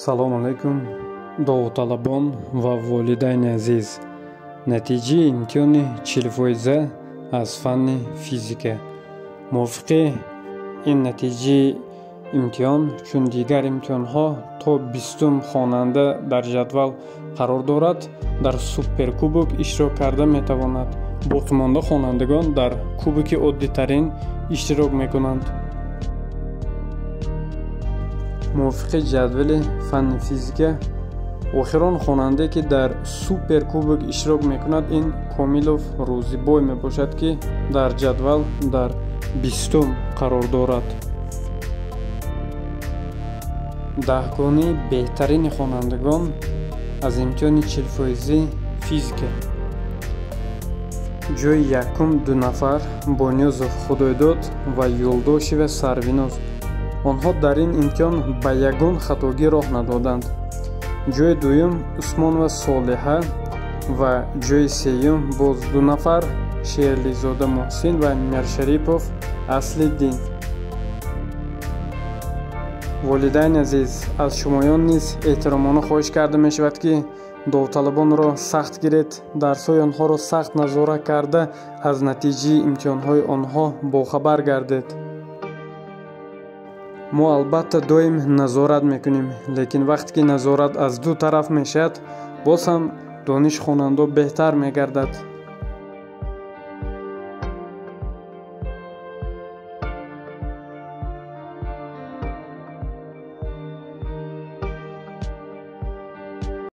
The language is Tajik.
салому алайкум довуталабон ва волидайни азиз. натиҷаи имтиҳони 40% аз фанни физика. мувофиқи ин натиҷаи имтиҳон, чун дигар имтиҳонҳо то 20-ум хонанда дар ҷадвал қарор дорад, дар суперкубок иштирок карда метавонад. боқимонда хонандагон дар кубоки оддитарин иштирок мекунанд. мувофиқи ҷадвали фанни физика, охирон хонанде ки дар суперкубок иштирок мекунад, ин Комилов Рӯзибой мебошад, ки дар ҷадвал дар 20-ум қарор дорад. даҳгони беҳтарини хонандагон аз имтиҳони 40% физика. ҷои якум 2 нафар Бонёзов Худойдод ва Юлдошева Сарвиноз. онҳо дар ин имтиҳон ба ягон хатогӣ роҳ надоданд. ҷои дуюм Усмонова Солиҳа ва ҷои сеюм боз 2 нафар Шерлизода Муҳсин ва Миршарипов Аслиддин. волидайни азиз, аз шумоён низ эҳтиромона хоҳиш карда мешавад, ки довталабонро сахт гиред, дарсҳои онҳоро сахт назорат карда, аз натиҷаи имтиҳонҳои онҳо бохабар гардед. мо албатта доим назорат мекунем, лекин вақте ки назорат аз ду тараф мешавад, боз ҳам дониши хонандо беҳтар мегардад.